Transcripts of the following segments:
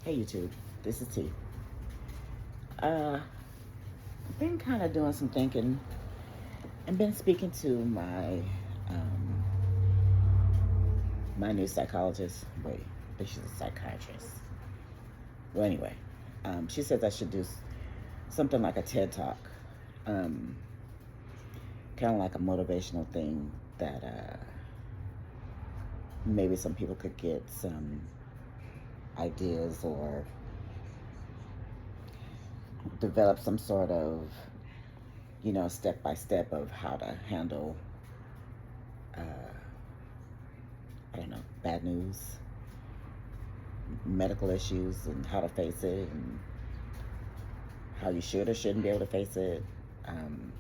Hey YouTube, this is T. Been kind of doing some thinking and been speaking to um, my new psychologist. Wait, I think she's a psychiatrist. Well, anyway, she says I should do something like a TED Talk, um, kind of like a motivational thing that maybe some people could get some ideas or develop some sort of, step by step of how to handle, uh, I don't know, bad news, medical issues, and how to face it, and how you should or shouldn't be able to face it. Um,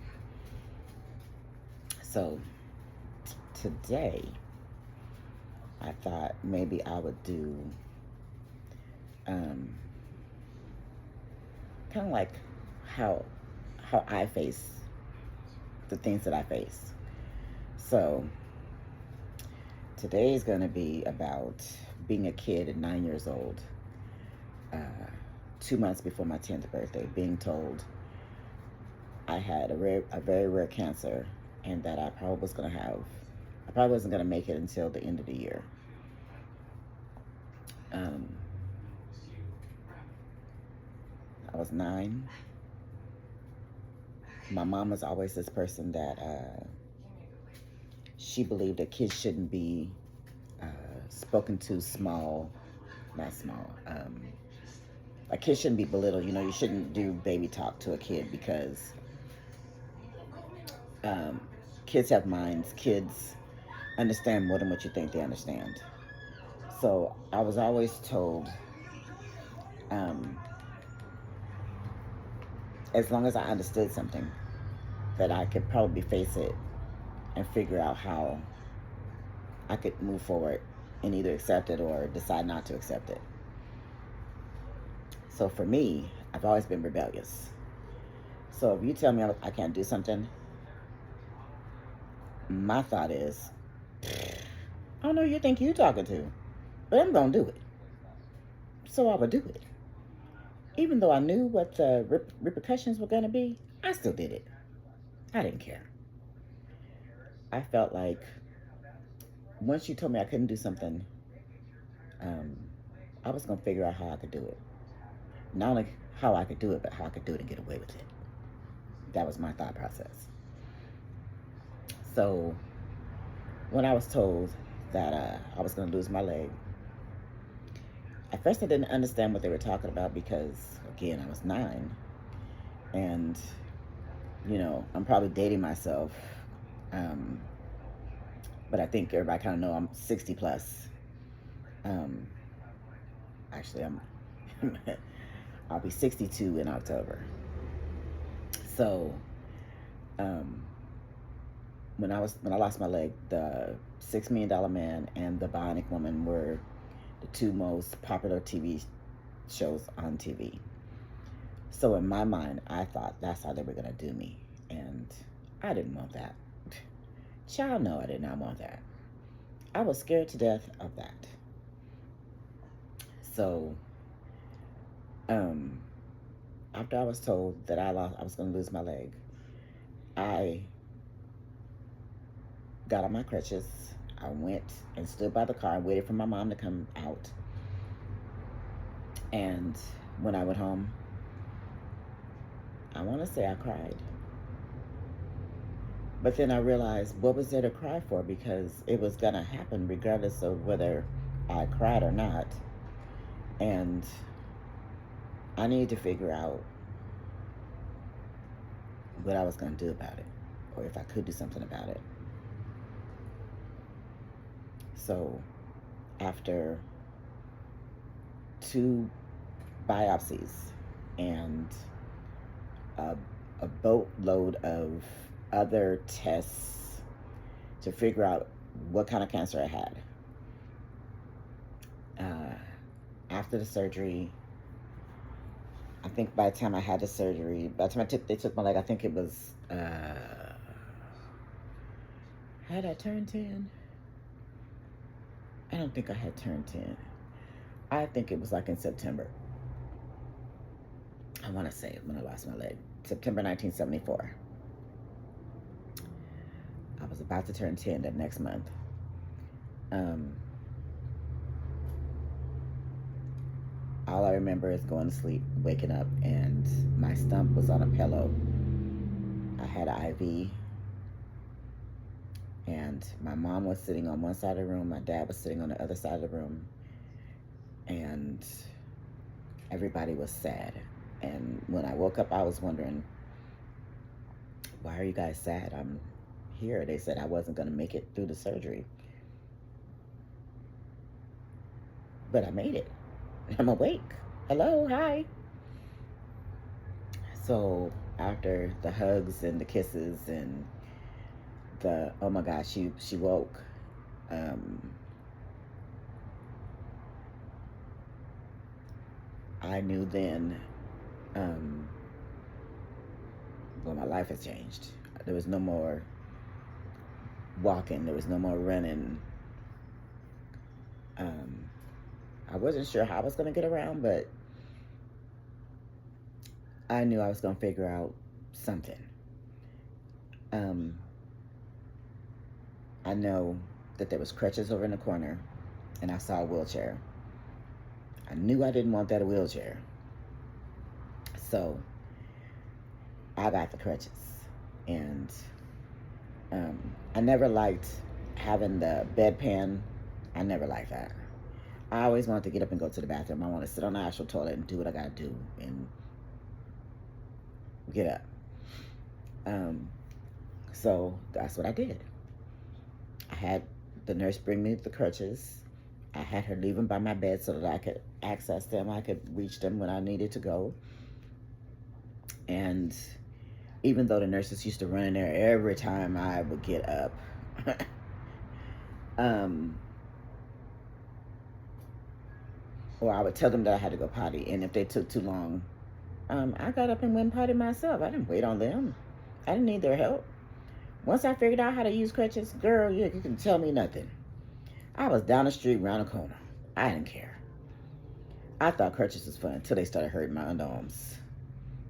so today, I thought maybe I would do um, kind of like how I face the things that I face. So today is going to be about being a kid at 9 years old, uh, 2 months before my 10th birthday, being told I had a very rare cancer, and that I probably wasn't going to make it until the end of the year. Um, I was 9. My mom was always this person that she believed that kids shouldn't be uh, spoken to small, not small. A kid shouldn't be belittled. You shouldn't do baby talk to a kid because um, kids have minds. Kids understand more than what you think they understand. So I was always told, um, as long as I understood something, that I could probably face it and figure out how I could move forward and either accept it or decide not to accept it. So for me, I've always been rebellious. So if you tell me I can't do something, my thought is, I don't know who you think you're talking to, but I'm going to do it. So I would do it. Even though I knew what the repercussions were going to be, I still did it. I didn't care. I felt like once you told me I couldn't do something, um, I was going to figure out how I could do it. Not only how I could do it, but how I could do it and get away with it. That was my thought process. So when I was told that I was going to lose my leg, at first I didn't understand what they were talking about because, again, I was 9. And, I'm probably dating myself. Um, but I think everybody kind of know I'm 60 plus. Um, actually, I'll be 62 in October. So, um, when I lost my leg, the $6 Million Man and the Bionic Woman were the two most popular TV shows on TV. So in my mind, I thought that's how they were gonna do me, and I didn't want that. Child, no, I did not want that. I was scared to death of that. So, um, after I was told that I was gonna lose my leg, I got on my crutches. I went and stood by the car and waited for my mom to come out. And when I went home, I want to say I cried. But then I realized, what was there to cry for? Because it was going to happen regardless of whether I cried or not. And I needed to figure out what I was going to do about it, or if I could do something about it. So after 2 biopsies and a, a boatload of other tests to figure out what kind of cancer I had, after the surgery, I think by the time I had the surgery, by the time they took my leg, I think it was, had I turned 10? I don't think I had turned 10. I think it was like in September. I want to say when I lost my leg. September 1974. I was about to turn 10 that next month. All I remember is going to sleep, waking up, and my stump was on a pillow. I had an IV, and my mom was sitting on one side of the room, my dad was sitting on the other side of the room, and everybody was sad. And when I woke up, I was wondering, why are you guys sad? I'm here. They said I wasn't going to make it through the surgery. But I made it. I'm awake. Hello, hi. So after the hugs and the kisses and the, oh my gosh, she woke. I knew then, well, my life has changed. There was no more walking. There was no more running. I wasn't sure how I was going to get around, but I knew I was going to figure out something. I know that there was crutches over in the corner, and I saw a wheelchair. I knew I didn't want that wheelchair. So I got the crutches. And I never liked having the bedpan. I never liked that. I always wanted to get up and go to the bathroom. I want to sit on the actual toilet and do what I got to do and get up. So that's what I did. I had the nurse bring me the crutches. I had her leave them by my bed so that I could access them. I could reach them when I needed to go. And even though the nurses used to run in there every time I would get up, or I would tell them that I had to go potty, and if they took too long, I got up and went potty myself. I didn't wait on them. I didn't need their help. Once I figured out how to use crutches, girl, you can tell me nothing. I was down the street, around the corner. I didn't care. I thought crutches was fun until they started hurting my underarms.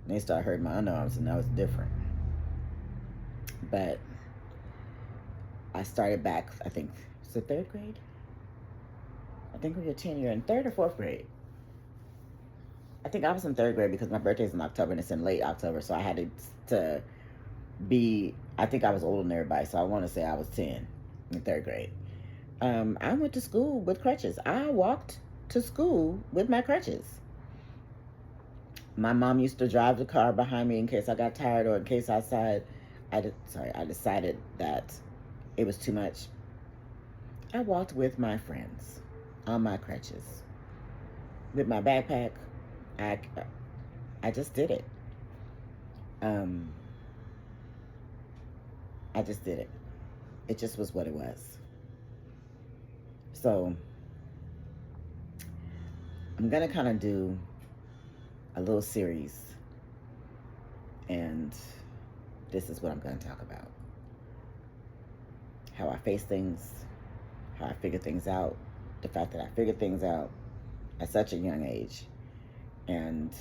They started hurting my underarms, and that was different. But I started back, I think, was it third grade? I think we were 10 years in third or fourth grade. I think I was in third grade because my birthday's in October and it's in late October, so I had to be, I think I was older than everybody, so I want to say I was 10 in third grade. I went to school with crutches. I walked to school with my crutches. My mom used to drive the car behind me in case I got tired or in case I decided that it was too much. I walked with my friends on my crutches. With my backpack, I just did it. I just did it. It just was what it was. So I'm gonna kind of do a little series, and this is what I'm going to talk about. How I face things, how I figure things out, the fact that I figured things out at such a young age, and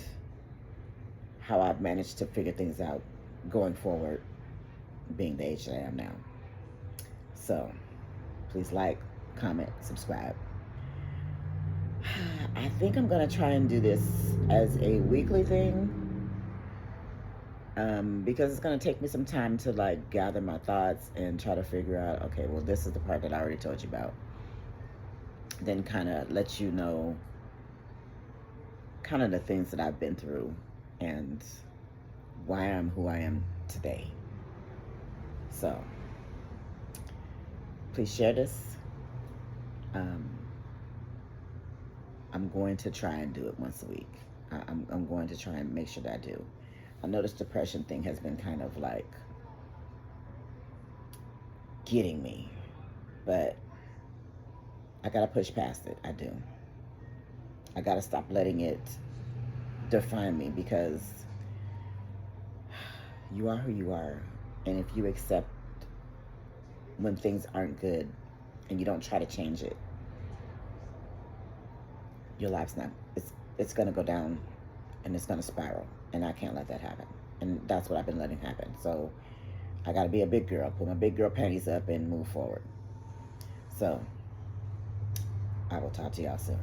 how I've managed to figure things out going forward, being the age that I am now. So please like, comment, subscribe. I think I'm going to try and do this as a weekly thing, because it's going to take me some time to like gather my thoughts and try to figure out, okay, well, this is the part that I already told you about. Then kind of let you know kind of the things that I've been through and why I'm who I am today. So please share this. I'm going to try and do it once a week. I'm going to try and make sure that I do. I know this depression thing has been kind of like getting me, but I gotta push past it. I do. I gotta stop letting it define me, because you are who you are, and if you accept when things aren't good and you don't try to change it, your life's not, it's going to go down and it's going to spiral. And I can't let that happen. And that's what I've been letting happen. So I got to be a big girl, put my big girl panties up and move forward. So I will talk to y'all soon.